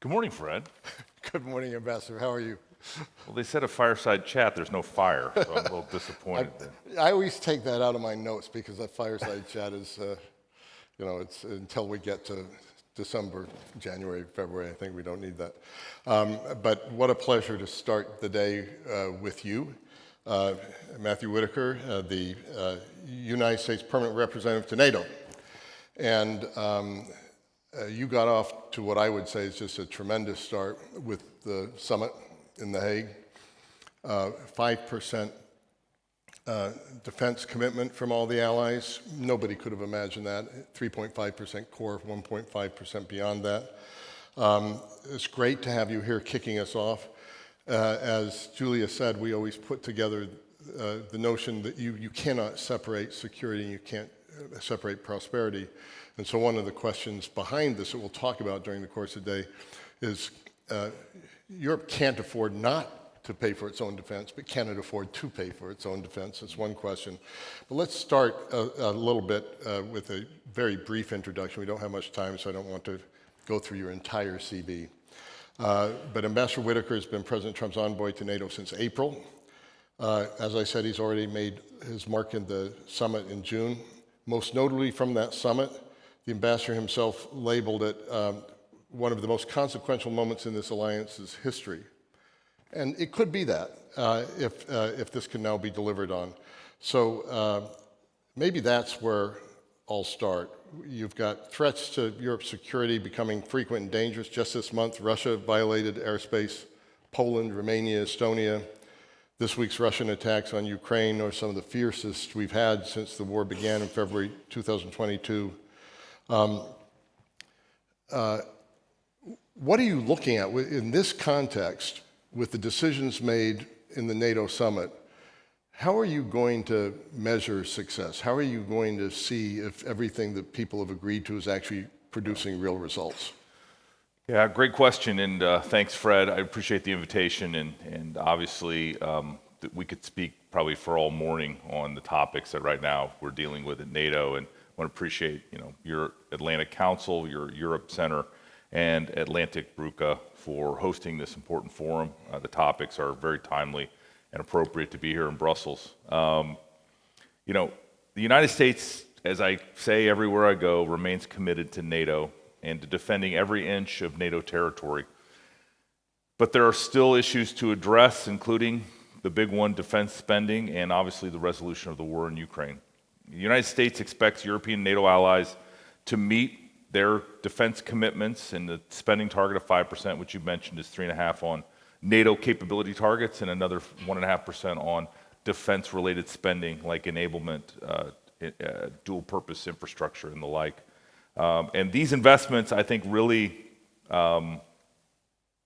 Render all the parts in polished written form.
Good morning, Fred. Good morning, Ambassador. How are you? Well, they said a fireside chat, there's no fire, so I'm a little disappointed there. I always take that out of my notes because that fireside chat is, it's until we get to December, January, February, I think we don't need that. But what a pleasure to start the day with you. Matthew Whitaker, the United States Permanent Representative to NATO. And you got off to what I would say is just a tremendous start with the summit in The Hague. 5% defense commitment from all the allies. Nobody could have imagined that. 3.5% core, 1.5% beyond that. It's great to have you here kicking us off. As Julia said, we always put together the notion that you cannot separate security and you can't separate prosperity. And so one of the questions behind this that we'll talk about during the course of the day is Europe can't afford not to pay for its own defense, but can it afford to pay for its own defense? That's one question. But let's start a little bit with a very brief introduction. We don't have much time, so I don't want to go through your entire CV. But Ambassador Whitaker has been President Trump's envoy to NATO since April. As I said, he's already made his mark in the summit in June. Most notably from that summit, the ambassador himself labeled it one of the most consequential moments in this alliance's history. And it could be that if this can now be delivered on. So maybe that's where I'll start. You've got threats to Europe's security becoming frequent and dangerous. Just this month, Russia violated airspace, Poland, Romania, Estonia. This week's Russian attacks on Ukraine are some of the fiercest we've had since the war began in February 2022. What are you looking at in this context with the decisions made in the NATO summit? How are you going to measure success? How are you going to see if everything that people have agreed to is actually producing real results? Yeah, great question, and thanks, Fred. I appreciate the invitation, and obviously we could speak probably for all morning on the topics that right now we're dealing with at NATO, and I want to appreciate your Atlantic Council, your Europe Center, and Atlantic Bruca for hosting this important forum. The topics are very timely and appropriate to be here in Brussels. The United States, as I say everywhere I go, remains committed to NATO and to defending every inch of NATO territory. But there are still issues to address, including the big one, defense spending, and obviously the resolution of the war in Ukraine. The United States expects European NATO allies to meet their defense commitments, and the spending target of 5%, which you mentioned, is 3.5% on NATO capability targets and another 1.5% on defense-related spending like enablement, dual-purpose infrastructure, and the like. And these investments, I think, really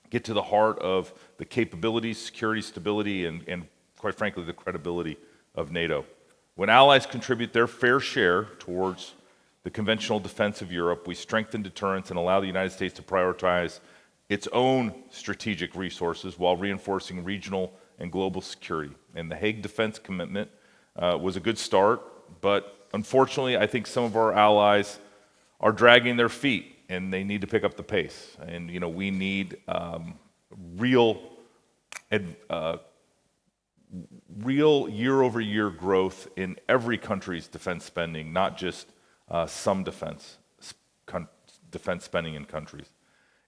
get to the heart of the capabilities, security, stability, and quite frankly, the credibility of NATO. When allies contribute their fair share towards the conventional defense of Europe, we strengthen deterrence and allow the United States to prioritize its own strategic resources while reinforcing regional and global security. And the Hague defense commitment was a good start, but unfortunately, I think some of our allies are dragging their feet, and they need to pick up the pace. And we need real year-over-year growth in every country's defense spending, not just some defense spending in countries.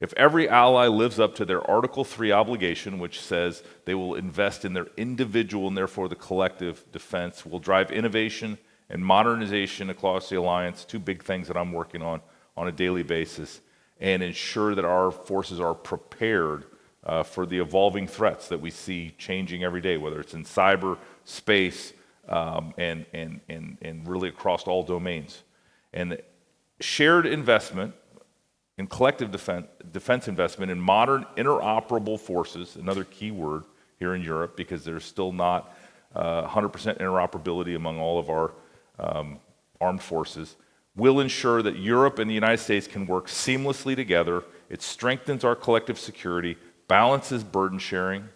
If every ally lives up to their Article 3 obligation, which says they will invest in their individual and therefore the collective defense, will drive innovation and modernization across the alliance, two big things that I'm working on a daily basis, and ensure that our forces are prepared for the evolving threats that we see changing every day, whether it's in cyber, space, and really across all domains. And shared investment in collective defense investment in modern interoperable forces, another key word here in Europe, because there's still not 100% interoperability among all of our armed forces, will ensure that Europe and the United States can work seamlessly together. It strengthens our collective security, balances burden sharing,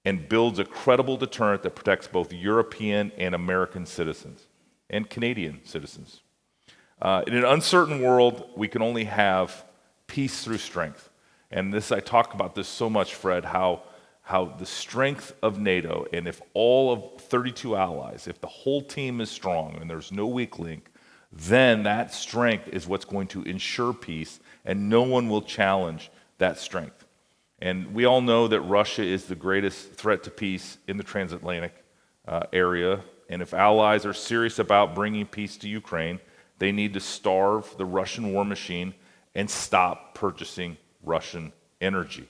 and builds a credible deterrent that protects both European and American citizens and Canadian citizens. In an uncertain world, we can only have peace through strength. And I talk about this so much, Fred, how the strength of NATO, and if all of 32 allies, if the whole team is strong and there's no weak link, then that strength is what's going to ensure peace, and no one will challenge that strength. And we all know that Russia is the greatest threat to peace in the transatlantic area. And if allies are serious about bringing peace to Ukraine, they need to starve the Russian war machine and stop purchasing Russian energy.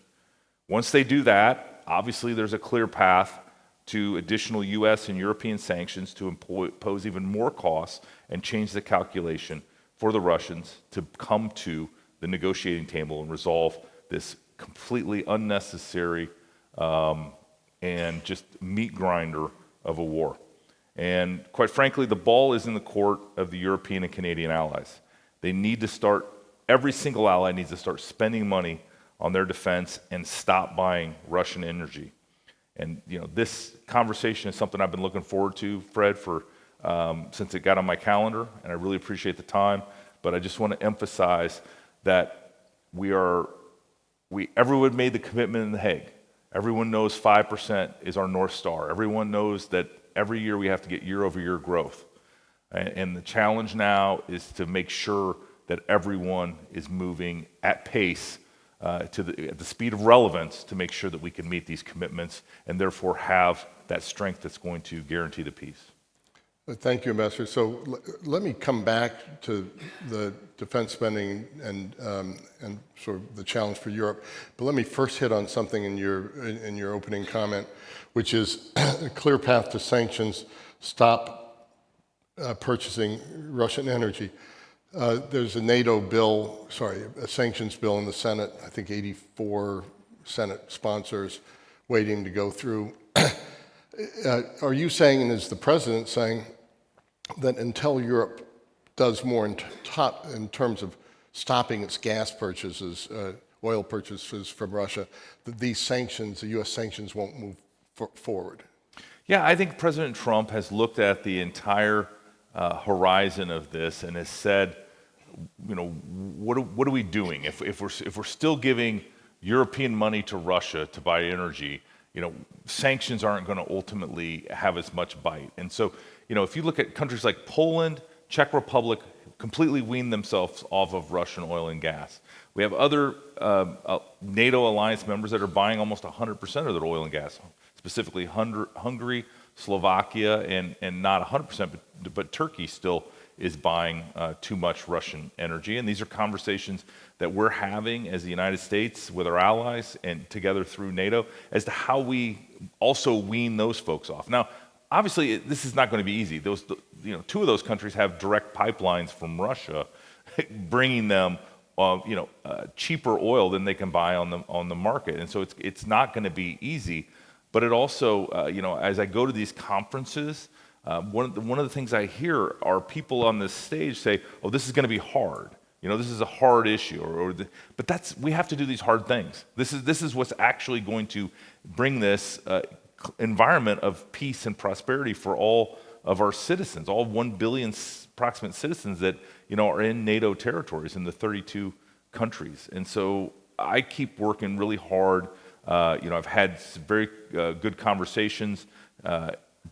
Once they do that, obviously there's a clear path to additional U.S. and European sanctions to impose even more costs and change the calculation for the Russians to come to the negotiating table and resolve this completely unnecessary and just meat grinder of a war. And quite frankly, the ball is in the court of the European and Canadian allies. They need to start, every single ally needs to start spending money on their defense and stop buying Russian energy. And this conversation is something I've been looking forward to, Fred, for since it got on my calendar, and I really appreciate the time. But I just want to emphasize that everyone made the commitment in The Hague. Everyone knows 5% is our North Star. Everyone knows that every year we have to get year-over-year growth. And the challenge now is to make sure that everyone is moving at pace at the speed of relevance to make sure that we can meet these commitments and therefore have that strength that's going to guarantee the peace. Thank you, Ambassador. So let me come back to the defense spending and sort of the challenge for Europe. But let me first hit on something in your opening comment, which is a clear path to sanctions, stop purchasing Russian energy. There's a sanctions bill in the Senate, I think 84 Senate sponsors waiting to go through. Are you saying, and is the president saying, that until Europe does more in terms of stopping its gas purchases, oil purchases from Russia, that these sanctions, the U.S. sanctions, won't move forward? Yeah, I think President Trump has looked at the entire horizon of this and has said, what are we doing? If we're still giving European money to Russia to buy energy, sanctions aren't going to ultimately have as much bite. And so, if you look at countries like Poland, Czech Republic, completely weaned themselves off of Russian oil and gas. We have other NATO alliance members that are buying almost 100% of their oil and gas, specifically Hungary, Slovakia, and not 100%, but Turkey still is buying too much Russian energy. And these are conversations that we're having as the United States with our allies and together through NATO as to how we also wean those folks off. Now, obviously, this is not going to be easy. Two of those countries have direct pipelines from Russia, bringing them cheaper oil than they can buy on the market. And so it's not going to be easy. But it also, as I go to these conferences, one of the things I hear are people on this stage say, "Oh, this is going to be hard. This is a hard issue." But we have to do these hard things. This is what's actually going to bring this environment of peace and prosperity for all of our citizens, all 1 billion approximate citizens that are in NATO territories in the 32 countries. And so I keep working really hard. I've had very good conversations,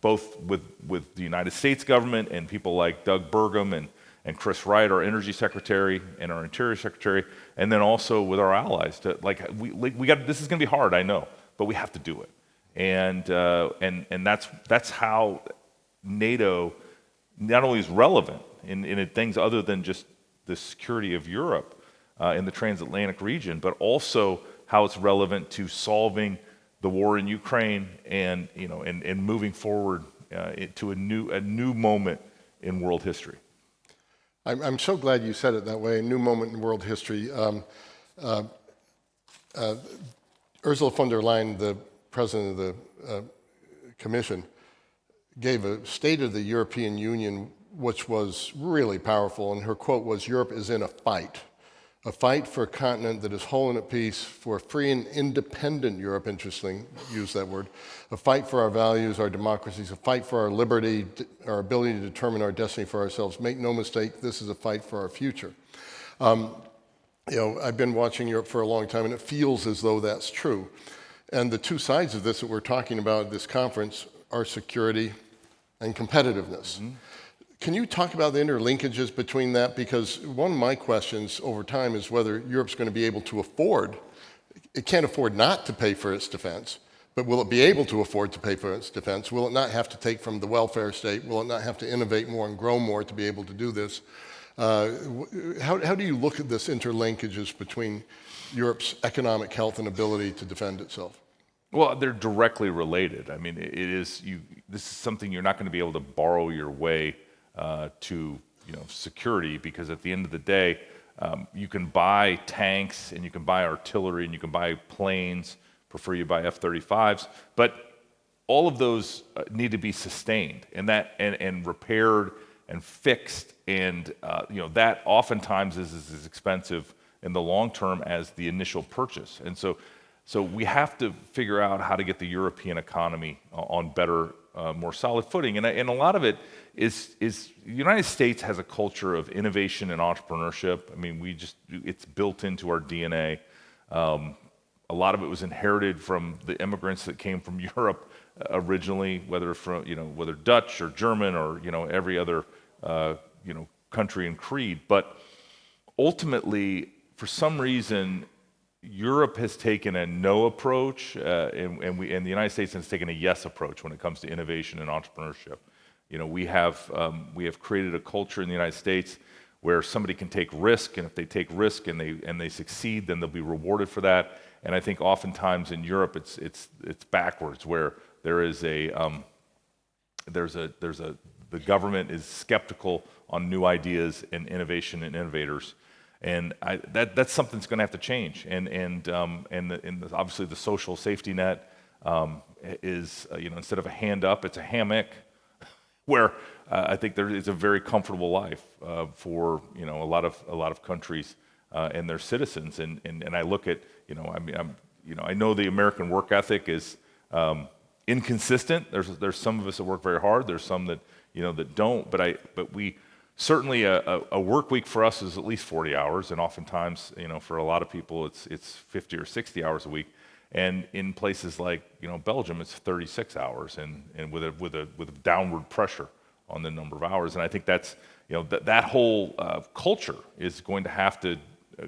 both with the United States government and people like Doug Burgum and Chris Wright, our Energy Secretary, and our Interior Secretary, and then also with our allies. This is going to be hard, I know, but we have to do it. And that's how NATO not only is relevant in things other than just the security of Europe in the transatlantic region, but also how it's relevant to solving the war in Ukraine and moving forward to a new moment in world history. I'm so glad you said it that way, a new moment in world history. Ursula von der Leyen, the president of the Commission, gave a State of the European Union, which was really powerful, and her quote was, "Europe is in a fight for a continent that is whole and at peace, for a free and independent Europe," interesting, use that word, "a fight for our values, our democracies, a fight for our liberty, our ability to determine our destiny for ourselves. Make no mistake, this is a fight for our future." I've been watching Europe for a long time, and it feels as though that's true. And the two sides of this that we're talking about at this conference are security and competitiveness. Can you talk about the interlinkages between that? Because one of my questions over time is whether Europe's going to be able to afford, it can't afford not to pay for its defense, but will it be able to afford to pay for its defense? Will it not have to take from the welfare state? Will it not have to innovate more and grow more to be able to do this? How do you look at this interlinkages between Europe's economic health and ability to defend itself? Well, they're directly related. I mean, this is something you're not going to be able to borrow your way to security, because at the end of the day, you can buy tanks and you can buy artillery and you can buy planes. Prefer you buy F-35s, but all of those need to be sustained and repaired and fixed, and that oftentimes is as expensive in the long term as the initial purchase. And so we have to figure out how to get the European economy on better, more solid footing. And a lot of it is the United States has a culture of innovation and entrepreneurship. I mean, it's built into our DNA. A lot of it was inherited from the immigrants that came from Europe originally, whether Dutch or German or every other country and creed. But ultimately, for some reason, Europe has taken a no approach, and the United States has taken a yes approach when it comes to innovation and entrepreneurship. We have created a culture in the United States where somebody can take risk, and if they take risk and they succeed, then they'll be rewarded for that. And I think oftentimes in Europe it's backwards, where the government is skeptical on new ideas and innovation and innovators. And that's something that's going to have to change. And obviously the social safety net is instead of a hand up, it's a hammock, where I think there is a very comfortable life for a lot of countries and their citizens. And I look at I know the American work ethic is inconsistent. There's some of us that work very hard. There's some that that don't. But we certainly a work week for us is at least 40 hours, and oftentimes for a lot of people it's 50 or 60 hours a week. And in places like Belgium, it's 36 hours, and with a downward pressure on the number of hours. And I think that's that whole culture is going to have to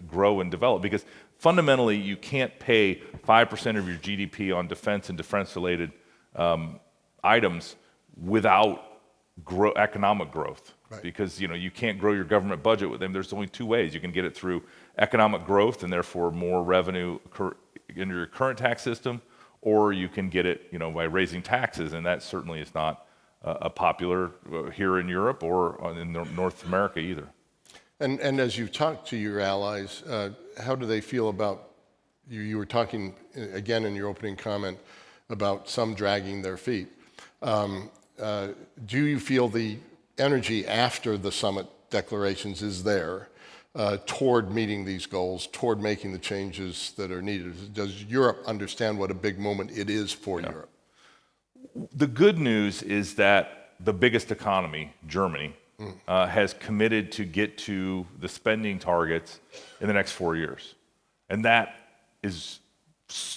grow and develop, because fundamentally you can't pay 5% of your GDP on defense and defense-related items without economic growth. Right. Because you can't grow your government budget with them. There's only two ways. You can get it through economic growth and therefore more revenue in your current tax system, or you can get it by raising taxes, and that certainly is not popular here in Europe or in North America either. And as you talk to your allies, how do they feel about you? You were talking again in your opening comment about some dragging their feet. Do you feel the energy after the summit declarations is there toward meeting these goals, toward making the changes that are needed? Does Europe understand what a big moment it is for Europe? The good news is that the biggest economy, Germany, has committed to get to the spending targets in the next 4 years. And that is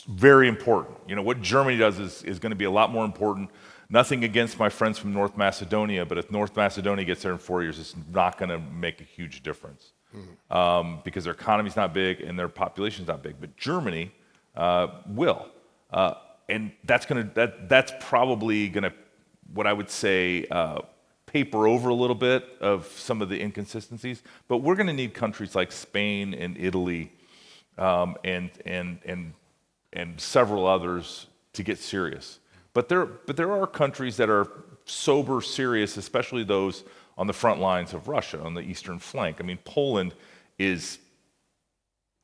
very important. What Germany does is going to be a lot more important. Nothing against my friends from North Macedonia, but if North Macedonia gets there in 4 years, it's not going to make a huge difference because their economy's not big and their population's not big. But Germany will, and that's probably going to, what I would say, paper over a little bit of some of the inconsistencies. But we're going to need countries like Spain and Italy and several others to get serious. But there are countries that are sober, serious, especially those on the front lines of Russia, on the eastern flank. I mean, Poland is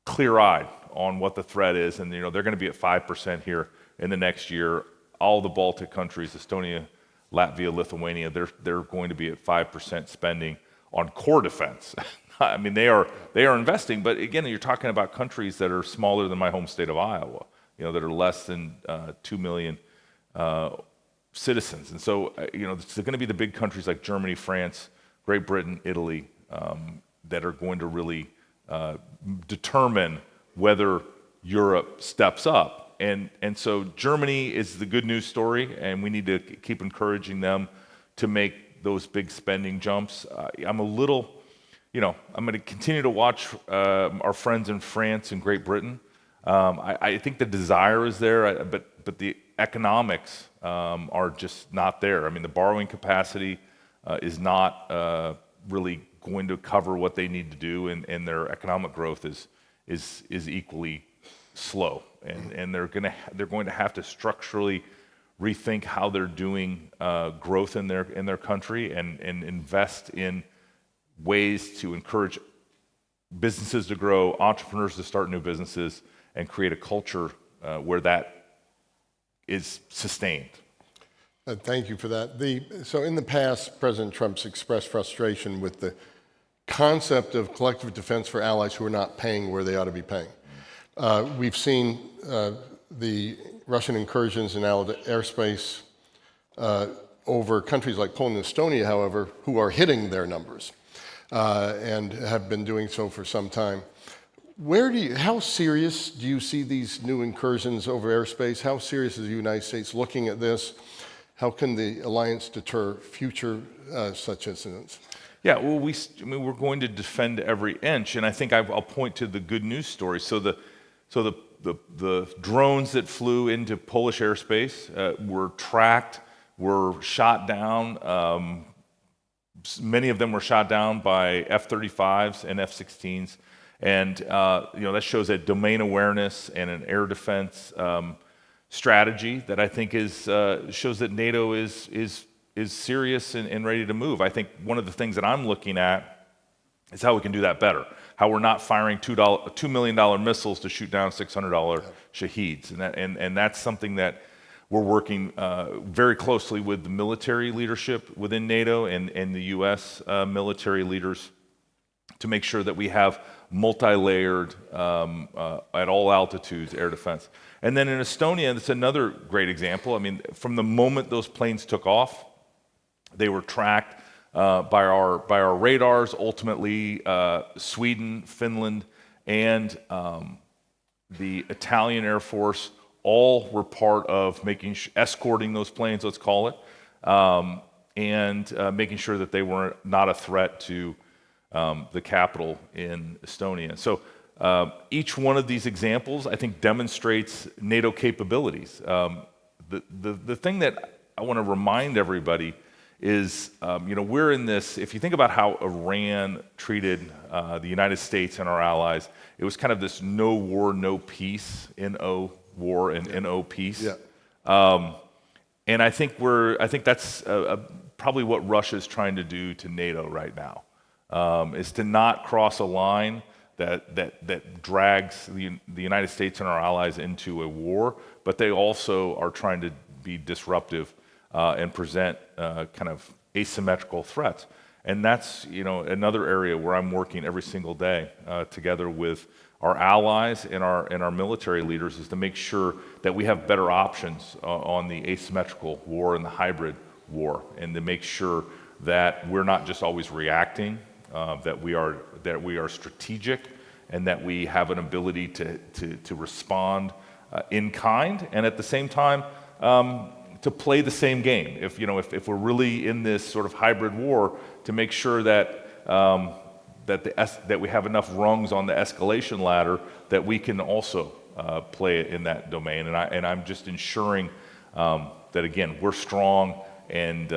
clear-eyed on what the threat is, and they're going to be at 5% here in the next year. All the Baltic countries, Estonia, Latvia, Lithuania, they're going to be at 5% spending on core defense. I mean, they are investing, but again, you're talking about countries that are smaller than my home state of Iowa, that are less than 2 million citizens. And so, it's going to be the big countries like Germany, France, Great Britain, Italy, that are going to really determine whether Europe steps up. And so Germany is the good news story, and we need to keep encouraging them to make those big spending jumps. I'm a little, I'm going to continue to watch our friends in France and Great Britain. I think the desire is there, but the economics are just not there. I mean, the borrowing capacity is not really going to cover what they need to do, and their economic growth is equally slow. And they're going to have to structurally rethink how they're doing growth in their country and invest in ways to encourage businesses to grow, entrepreneurs to start new businesses, and create a culture where that is sustained. Thank you for that. So in the past, President Trump's expressed frustration with the concept of collective defense for allies who are not paying where they ought to be paying. We've seen the Russian incursions in allied airspace over countries like Poland and Estonia, however, who are hitting their numbers and have been doing so for some time. How serious do you see these new incursions over airspace? How serious is the United States looking at this? How can the alliance deter future such incidents? Yeah, well, we're going to defend every inch, and I think I'll point to the good news story. So the drones that flew into Polish airspace were tracked, were shot down. Many of them were shot down by F-35s and F-16s, and that shows a domain awareness and an air defense strategy that I think shows that NATO is serious and ready to move. I think one of the things that I'm looking at is how we can do that better. How we're not firing $2 million missiles to shoot down $600 Shaheeds, and that's something that we're working very closely with the military leadership within NATO and the U.S. Military leaders to make sure that we have multi-layered at all altitudes air defense. And then in Estonia, that's another great example. I mean, from the moment those planes took off, they were tracked by our radars. Ultimately, Sweden, Finland, and the Italian Air Force all were part of escorting those planes, let's call it, and making sure that they were not a threat to the capital in Estonia. So each one of these examples, I think, demonstrates NATO capabilities. The thing that I want to remind everybody is, we're in this, if you think about how Iran treated the United States and our allies, it was kind of this no war, no peace, N-O war and N-O peace. Yeah. And I think that's probably what Russia's trying to do to NATO right now, is to not cross a line that drags the United States and our allies into a war, but they also are trying to be disruptive and present kind of asymmetrical threats. And that's another area where I'm working every single day together with our allies and our military leaders, is to make sure that we have better options on the asymmetrical war and the hybrid war, and to make sure that we're not just always reacting, that we are strategic, and that we have an ability to respond in kind, and at the same time to play the same game. If we're really in this sort of hybrid war, to make sure that that we have enough rungs on the escalation ladder that we can also play it in that domain. And I'm just ensuring that, again, we're strong and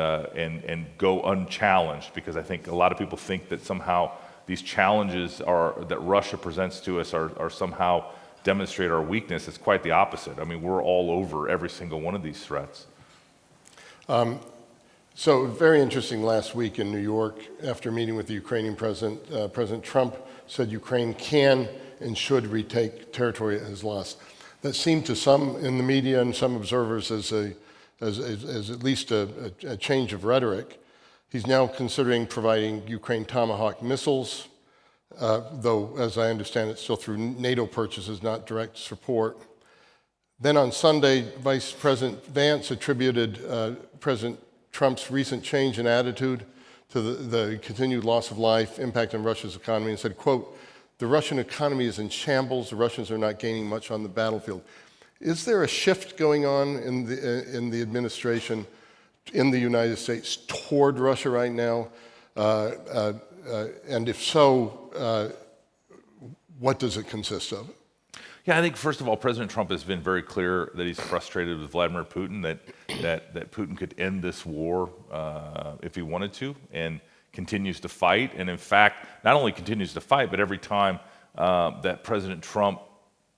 go unchallenged, because I think a lot of people think that somehow these challenges that Russia presents to us are somehow demonstrate our weakness. It's quite the opposite. I mean, we're all over every single one of these threats. So very interesting last week in New York, after meeting with the Ukrainian president, President Trump said Ukraine can and should retake territory it has lost. That seemed to some in the media and some observers as at least a change of rhetoric. He's now considering providing Ukraine Tomahawk missiles, though, as I understand it, still through NATO purchases, not direct support. Then on Sunday, Vice President Vance attributed President Trump's recent change in attitude to the continued loss of life, impact on Russia's economy, and said, quote, The Russian economy is in shambles. The Russians are not gaining much on the battlefield. Is there a shift going on in the administration in the United States toward Russia right now? And if so, what does it consist of? Yeah, I think first of all, President Trump has been very clear that he's frustrated with Vladimir Putin, that Putin could end this war if he wanted to, and continues to fight. And in fact, not only continues to fight, but every time that President Trump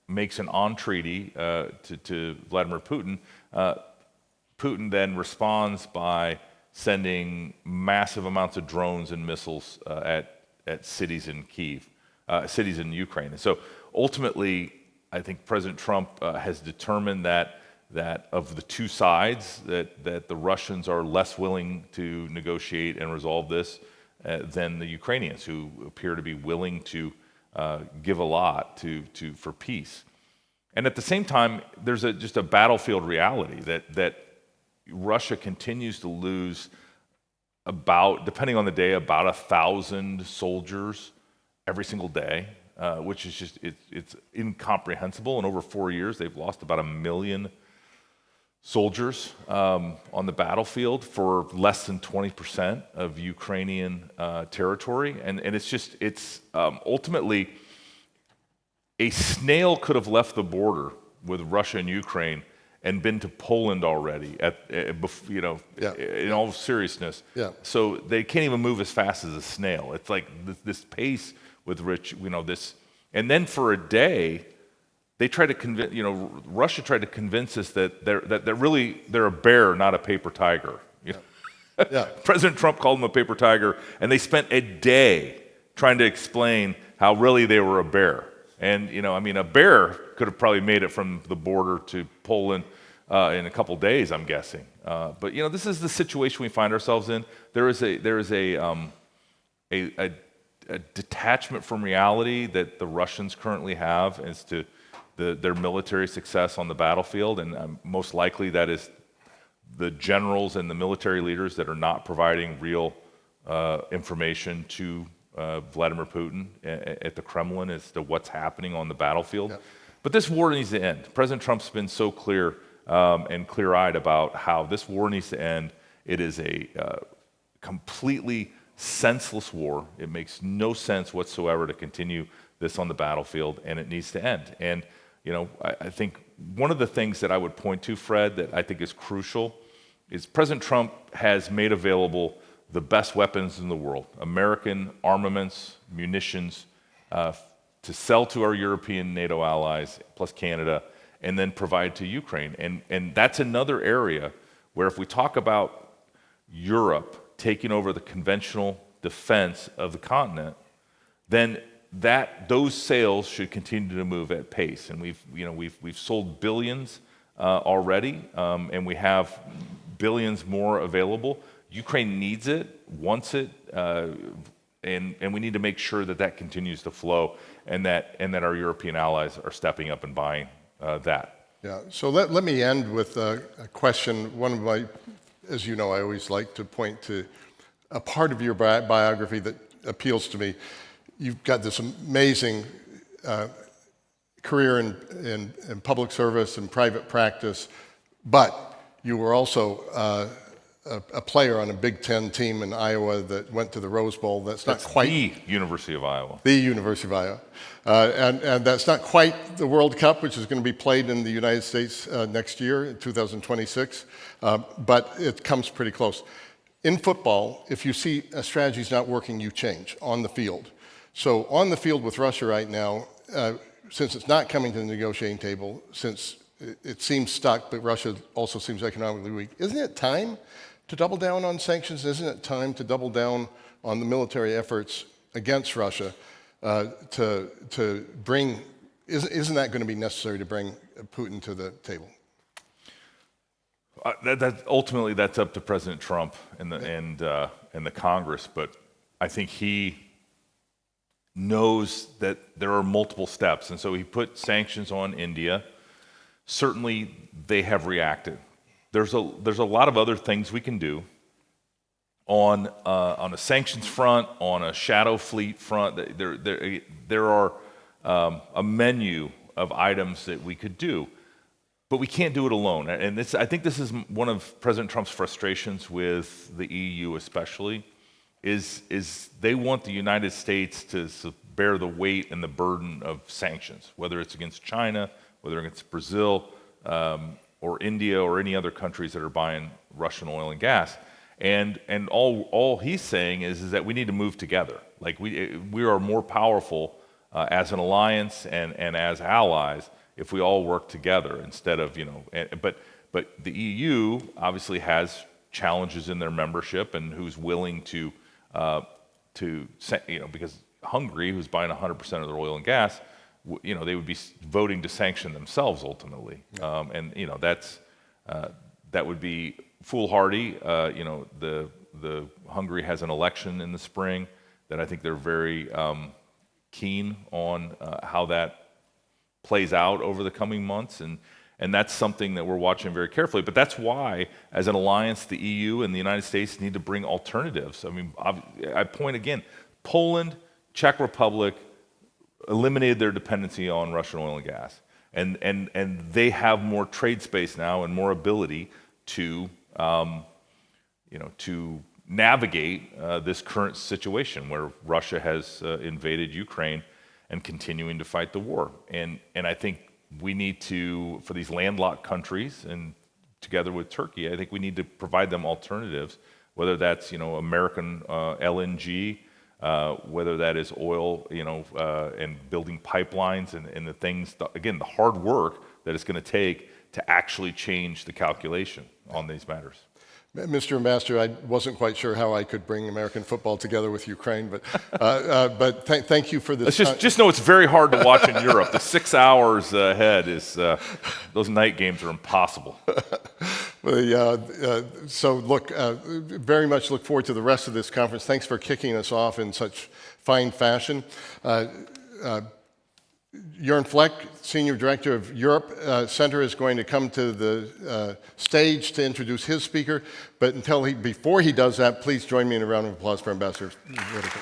makes an entreaty to Vladimir Putin, Putin then responds by sending massive amounts of drones and missiles at cities in cities in Ukraine. And so ultimately, I think President Trump has determined that of the two sides, that the Russians are less willing to negotiate and resolve this than the Ukrainians, who appear to be willing to give a lot for peace. And at the same time, there's just a battlefield reality that Russia continues to lose depending on the day, about 1,000 soldiers every single day. Which is just, it's incomprehensible. In over 4 years, they've lost about 1 million soldiers on the battlefield for less than 20% of Ukrainian territory. And it's ultimately, a snail could have left the border with Russia and Ukraine and been to Poland already, in all seriousness. Yeah. So they can't even move as fast as a snail. It's like this pace with this, and then for a day, they tried to convince, Russia tried to convince us that they're a bear, not a paper tiger. Yeah. President Trump called them a paper tiger, and they spent a day trying to explain how really they were a bear. And a bear could have probably made it from the border to Poland in a couple days, I'm guessing. But this is the situation we find ourselves in. There is a detachment from reality that the Russians currently have as to their military success on the battlefield, and most likely that is the generals and the military leaders that are not providing real information to Vladimir Putin at the Kremlin as to what's happening on the battlefield. Yep. But this war needs to end. President Trump's been so clear and clear-eyed about how this war needs to end. It is a completely senseless war. It makes no sense whatsoever to continue this on the battlefield, and it needs to end. And I think one of the things that I would point to, Fred, that I think is crucial is President Trump has made available the best weapons in the world, American armaments, munitions, to sell to our European NATO allies, plus Canada, and then provide to Ukraine. And that's another area where if we talk about Europe taking over the conventional defense of the continent, then those sales should continue to move at pace. And we've sold billions already, and we have billions more available. Ukraine needs it, wants it, and we need to make sure that continues to flow, and that our European allies are stepping up and buying that. Yeah. So let me end with a question. One of my, as you know, I always like to point to a part of your biography that appeals to me. You've got this amazing career in public service and private practice, but you were also a player on a Big Ten team in Iowa that went to the Rose Bowl. That's quite the University of Iowa. The University of Iowa. And that's not quite the World Cup, which is going to be played in the United States next year, in 2026, but it comes pretty close. In football, if you see a strategy's not working, you change on the field. So on the field with Russia right now, since it's not coming to the negotiating table, since it seems stuck, but Russia also seems economically weak, isn't it time to double down on sanctions? Isn't it time to double down on the military efforts against Russia to bring, isn't that going to be necessary to bring Putin to the table? Ultimately, that's up to President Trump and the Congress, but I think he knows that there are multiple steps, and so he put sanctions on India. Certainly, they have reacted. There's a lot of other things we can do. on a sanctions front, on a shadow fleet front. There are a menu of items that we could do, but we can't do it alone. And I think this is one of President Trump's frustrations with the EU, especially, is they want the United States to bear the weight and the burden of sanctions, whether it's against China, whether it's Brazil, or India, or any other countries that are buying Russian oil and gas. And all he's saying is that we need to move together. Like we are more powerful as an alliance and as allies if we all work together instead of, but the EU obviously has challenges in their membership and who's willing to because Hungary, who's buying 100% of their oil and gas, they would be voting to sanction themselves ultimately. Yeah. That would be foolhardy. The Hungary has an election in the spring that I think they're very keen on how that plays out over the coming months, and that's something that we're watching very carefully. But that's why, as an alliance, the EU and the United States need to bring alternatives. I mean, I point again, Poland, Czech Republic eliminated their dependency on Russian oil and gas, and they have more trade space now and more ability to navigate this current situation where Russia has invaded Ukraine and continuing to fight the war. And I think we need to, for these landlocked countries, and together with Turkey, I think we need to provide them alternatives, whether that's American LNG, whether that is oil, and building pipelines and the things, again, the hard work that it's going to take to actually change the calculation on these matters. Mr. Ambassador, I wasn't quite sure how I could bring American football together with Ukraine, but thank you for this. Just know it's very hard to watch in Europe. The 6 hours ahead is those night games are impossible. So look, very much look forward to the rest of this conference. Thanks for kicking us off in such fine fashion. Jörn Fleck, Senior Director of Europe Center, is going to come to the stage to introduce his speaker. But before he does that, please join me in a round of applause for Ambassador Whitaker.